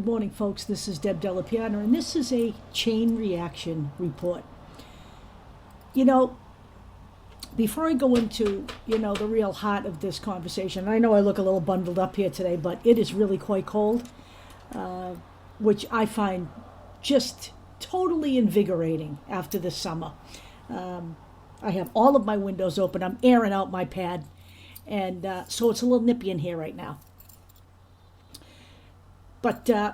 morning, folks. This is Deb Delapiana, and this is a chain reaction report. You know, before I go into, the real heart of this conversation, I know I look a little bundled up here today, but it is really quite cold, which I find just totally invigorating after this summer. I have all of my windows open. I'm airing out my pad, and so it's a little nippy in here right now. But there's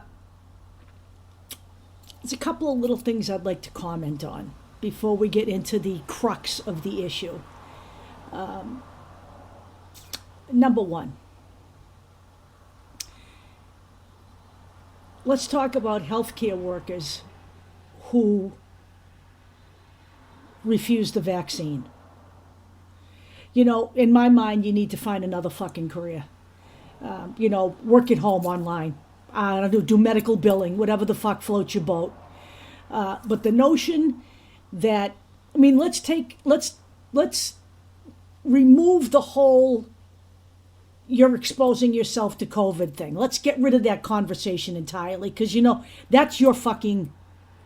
a couple of little things I'd like to comment on before we get into the crux of the issue. Number one, let's talk about healthcare workers who refuse the vaccine. In my mind, you need to find another fucking career. Work at home online. I don't know, do medical billing, whatever the fuck floats your boat. But the notion that, let's remove the whole you're exposing yourself to COVID thing. Let's get rid of that conversation entirely, because that's your fucking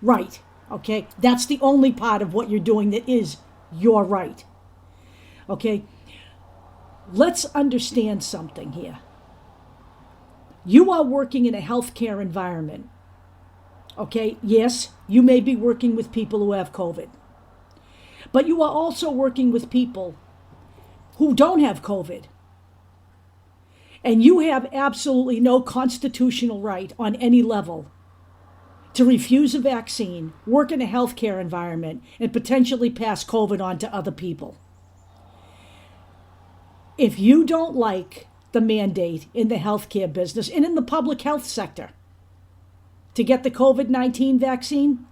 right, okay? That's the only part of what you're doing that is your right, okay? Let's understand something here. You are working in a healthcare environment, okay? Yes, you may be working with people who have COVID, but you are also working with people who don't have COVID. And you have absolutely no constitutional right on any level to refuse a vaccine, work in a healthcare environment, and potentially pass COVID on to other people. If you don't like the mandate in the healthcare business and in the public health sector to get the COVID-19 vaccine,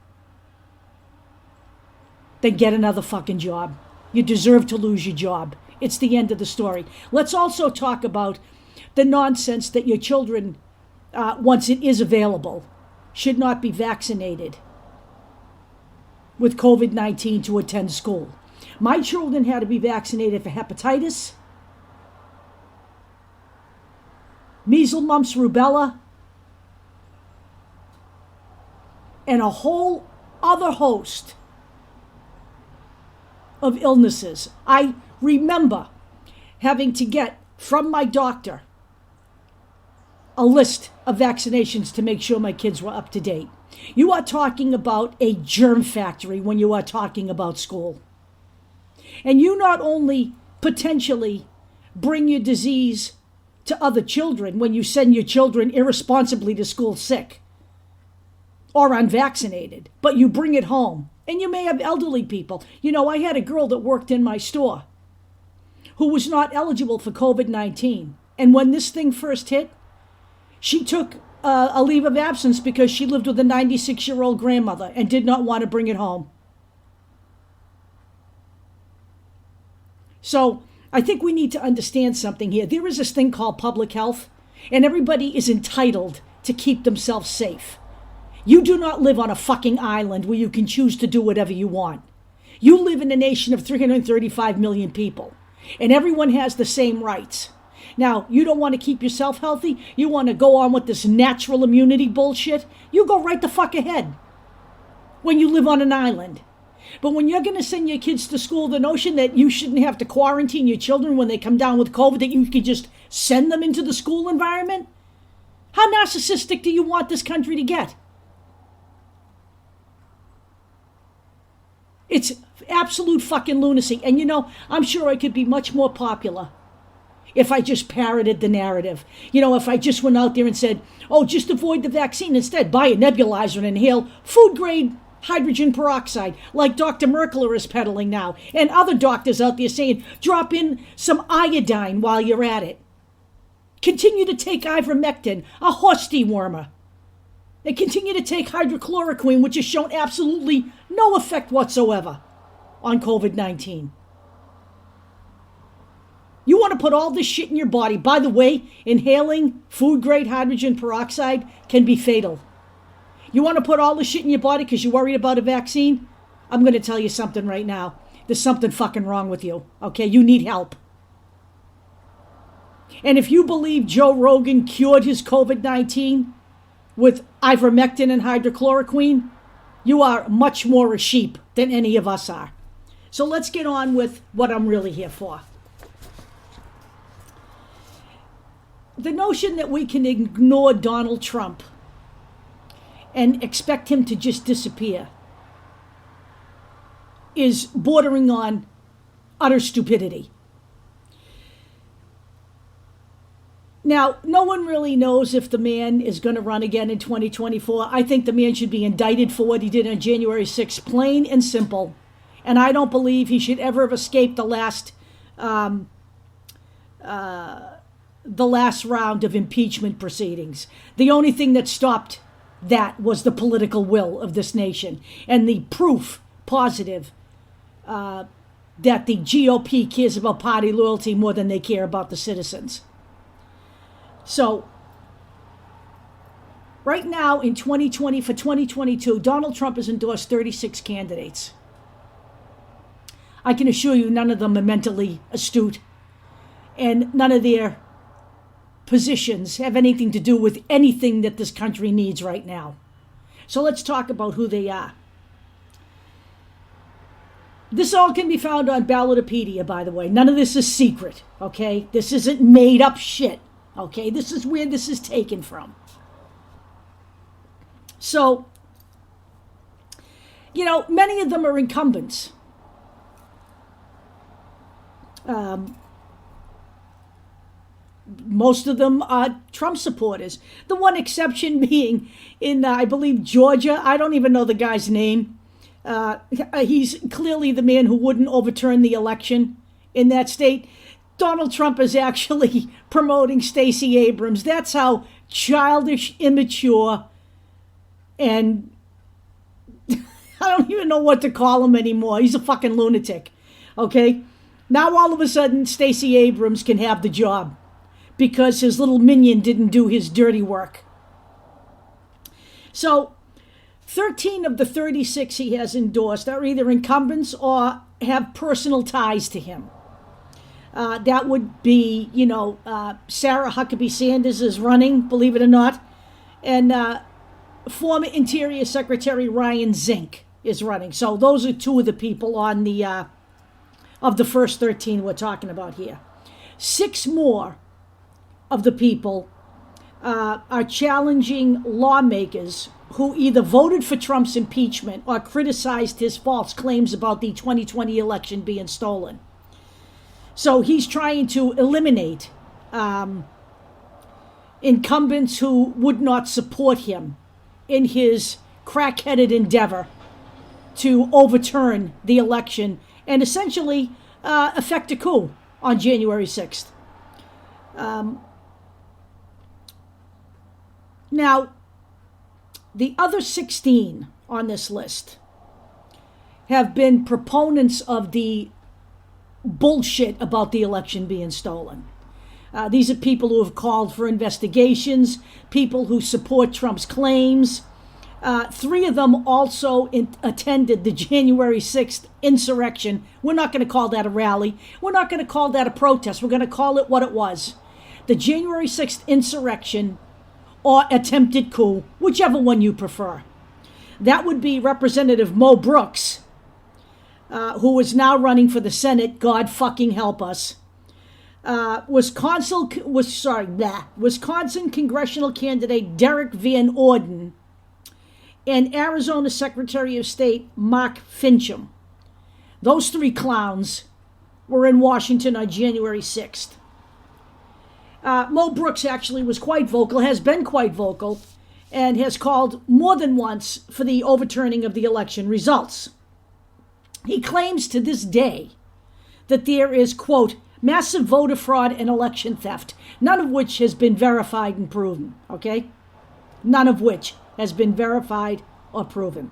then get another fucking job. You deserve to lose your job. It's the end of the story. Let's also talk about the nonsense that your children, once it is available, should not be vaccinated with COVID-19 to attend school. My children had to be vaccinated for hepatitis, measles, mumps, rubella, and a whole other host of illnesses. I remember having to get from my doctor a list of vaccinations to make sure my kids were up to date. You are talking about a germ factory when you are talking about school. And you not only potentially bring your disease to other children when you send your children irresponsibly to school sick or unvaccinated, but you bring it home. And you may have elderly people. I had a girl that worked in my store who was not eligible for COVID-19. And when this thing first hit, she took a leave of absence because she lived with a 96-year-old grandmother and did not want to bring it home. So I think we need to understand something here. There is this thing called public health, and everybody is entitled to keep themselves safe. You do not live on a fucking island where you can choose to do whatever you want. You live in a nation of 335 million people, and everyone has the same rights. Now, you don't want to keep yourself healthy? You want to go on with this natural immunity bullshit? You go right the fuck ahead when you live on an island. But when you're going to send your kids to school, the notion that you shouldn't have to quarantine your children when they come down with COVID, that you could just send them into the school environment? How narcissistic do you want this country to get? It's absolute fucking lunacy. And I'm sure I could be much more popular if I just parroted the narrative. If I just went out there and said, just avoid the vaccine. Instead, buy a nebulizer and inhale food-grade hydrogen peroxide, like Dr. Merkler is peddling now. And other doctors out there saying, drop in some iodine while you're at it. Continue to take ivermectin, a horse dewormer. And continue to take hydrochloroquine, which has shown absolutely no effect whatsoever on COVID-19. You want to put all this shit in your body. By the way, inhaling food-grade hydrogen peroxide can be fatal. You want to put all this shit in your body because you're worried about a vaccine? I'm going to tell you something right now. There's something fucking wrong with you, okay? You need help. And if you believe Joe Rogan cured his COVID-19, with ivermectin and hydrochloroquine, you are much more a sheep than any of us are. So let's get on with what I'm really here for. The notion that we can ignore Donald Trump and expect him to just disappear is bordering on utter stupidity. Now, no one really knows if the man is going to run again in 2024. I think the man should be indicted for what he did on January 6th, plain and simple. And I don't believe he should ever have escaped the last round of impeachment proceedings. The only thing that stopped that was the political will of this nation and the proof positive that the GOP cares about party loyalty more than they care about the citizens. So, right now in 2020, for 2022, Donald Trump has endorsed 36 candidates. I can assure you none of them are mentally astute, and none of their positions have anything to do with anything that this country needs right now. So let's talk about who they are. This all can be found on Ballotopedia, by the way. None of this is secret, okay? This isn't made up shit. Okay, this is where this is taken from. So, many of them are incumbents. Most of them are Trump supporters. The one exception being in, I believe, Georgia. I don't even know the guy's name. He's clearly the man who wouldn't overturn the election in that state. Donald Trump is actually promoting Stacey Abrams. That's how childish, immature, and I don't even know what to call him anymore. He's a fucking lunatic, okay? Now all of a sudden, Stacey Abrams can have the job because his little minion didn't do his dirty work. So 13 of the 36 he has endorsed are either incumbents or have personal ties to him. That would be, Sarah Huckabee Sanders is running, believe it or not. And former Interior Secretary Ryan Zink is running. So those are two of the people on the of the first 13 we're talking about here. 6 more of the people are challenging lawmakers who either voted for Trump's impeachment or criticized his false claims about the 2020 election being stolen. So he's trying to eliminate incumbents who would not support him in his crack-headed endeavor to overturn the election and essentially effect a coup on January 6th. Now, the other 16 on this list have been proponents of the bullshit about the election being stolen. These are people who have called for investigations, people who support Trump's claims. 3 of them also attended the January 6th insurrection. We're not going to call that a rally. We're not going to call that a protest. We're going to call it what it was. The January 6th insurrection or attempted coup, whichever one you prefer. That would be Representative Mo Brooks, who is now running for the Senate, God fucking help us. Wisconsin congressional candidate Derek Van Orden, and Arizona Secretary of State Mark Finchem. Those 3 clowns were in Washington on January 6th. Mo Brooks actually was quite vocal, has been quite vocal, and has called more than once for the overturning of the election results. He claims to this day that there is, quote, massive voter fraud and election theft, none of which has been verified and proven, okay? None of which has been verified or proven.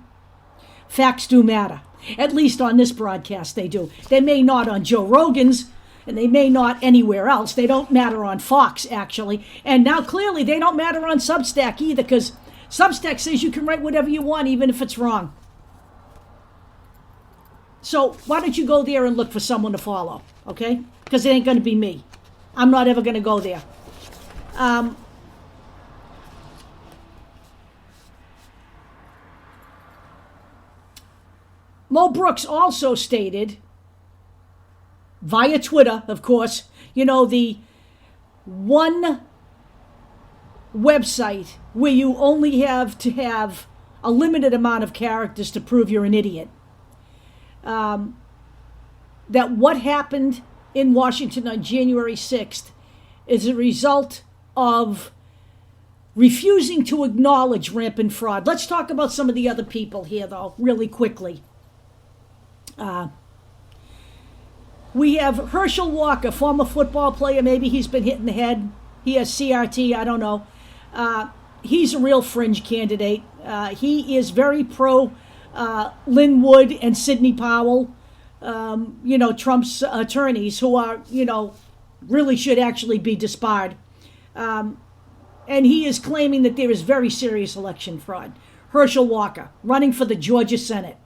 Facts do matter. At least on this broadcast they do. They may not on Joe Rogan's, and they may not anywhere else. They don't matter on Fox, actually. And now clearly they don't matter on Substack either, because Substack says you can write whatever you want, even if it's wrong. So why don't you go there and look for someone to follow, okay? Because it ain't going to be me. I'm not ever going to go there. Mo Brooks also stated, via Twitter, of course, the one website where you only have to have a limited amount of characters to prove you're an idiot. That what happened in Washington on January 6th is a result of refusing to acknowledge rampant fraud. Let's talk about some of the other people here, though, really quickly. We have Herschel Walker, former football player. Maybe he's been hit in the head. He has CRT, I don't know. He's a real fringe candidate. He is very pro Lynn Wood and Sidney Powell, Trump's attorneys, who are, really should actually be disbarred. And he is claiming that there is very serious election fraud. Herschel Walker, running for the Georgia Senate.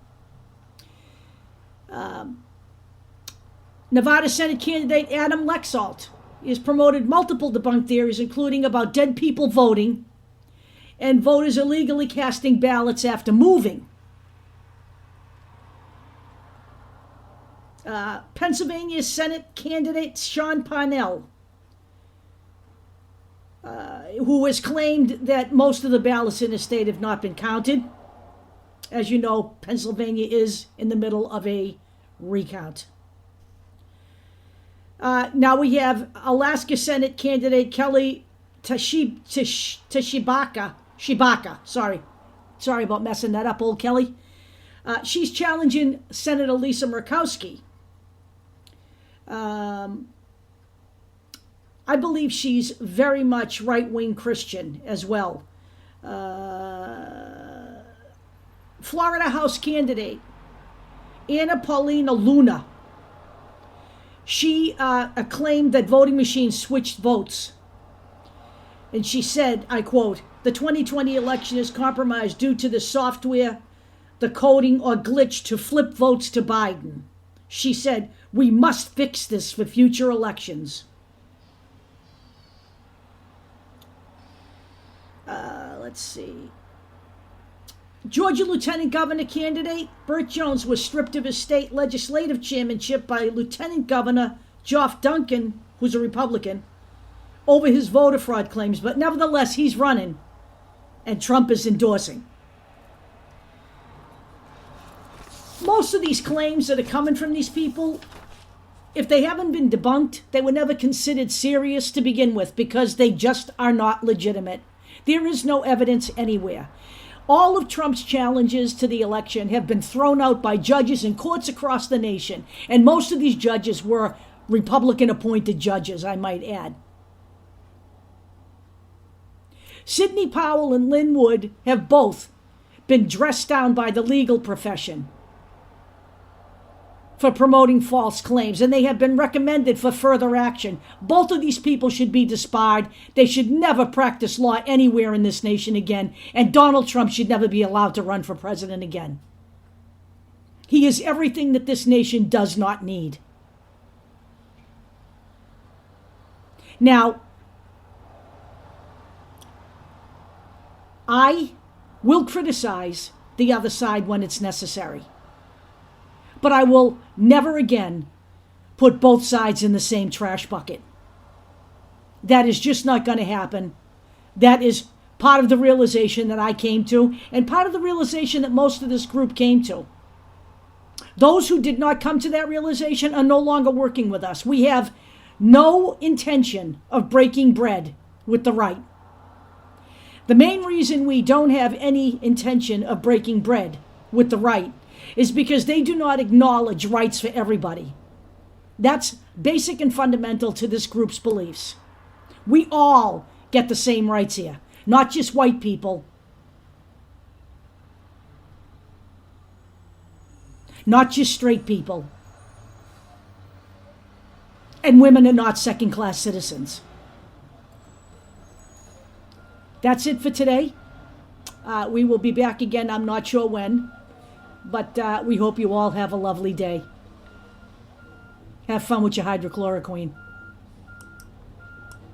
Nevada Senate candidate Adam Lexalt has promoted multiple debunked theories, including about dead people voting and voters illegally casting ballots after moving. Pennsylvania Senate candidate Sean Parnell, who has claimed that most of the ballots in the state have not been counted. As you know, Pennsylvania is in the middle of a recount. Now we have Alaska Senate candidate Kelly Shibaka. Sorry about messing that up, old Kelly. She's challenging Senator Lisa Murkowski. I believe she's very much right-wing Christian as well. Florida House candidate Anna Paulina Luna. She claimed that voting machines switched votes. And she said, I quote, "The 2020 election is compromised due to the software, the coding, or glitch to flip votes to Biden." She said, "We must fix this for future elections." Let's see. Georgia Lieutenant Governor candidate Burt Jones was stripped of his state legislative chairmanship by Lieutenant Governor Geoff Duncan, who's a Republican, over his voter fraud claims. But nevertheless, he's running, and Trump is endorsing. Most of these claims that are coming from these people, if they haven't been debunked, they were never considered serious to begin with because they just are not legitimate. There is no evidence anywhere. All of Trump's challenges to the election have been thrown out by judges in courts across the nation, and most of these judges were Republican-appointed judges, I might add. Sidney Powell and Lynn Wood have both been dressed down by the legal profession for promoting false claims, and they have been recommended for further action. Both of these people should be disbarred. They should never practice law anywhere in this nation again, and Donald Trump should never be allowed to run for president again. He is everything that this nation does not need. Now, I will criticize the other side when it's necessary. But I will never again put both sides in the same trash bucket. That is just not going to happen. That is part of the realization that I came to, and part of the realization that most of this group came to. Those who did not come to that realization are no longer working with us. We have no intention of breaking bread with the right. The main reason we don't have any intention of breaking bread with the right is because they do not acknowledge rights for everybody. That's basic and fundamental to this group's beliefs. We all get the same rights here, not just white people, not just straight people, and women are not second-class citizens. That's it for today. We will be back again, I'm not sure when. But we hope you all have a lovely day. Have fun with your hydrochloroquine.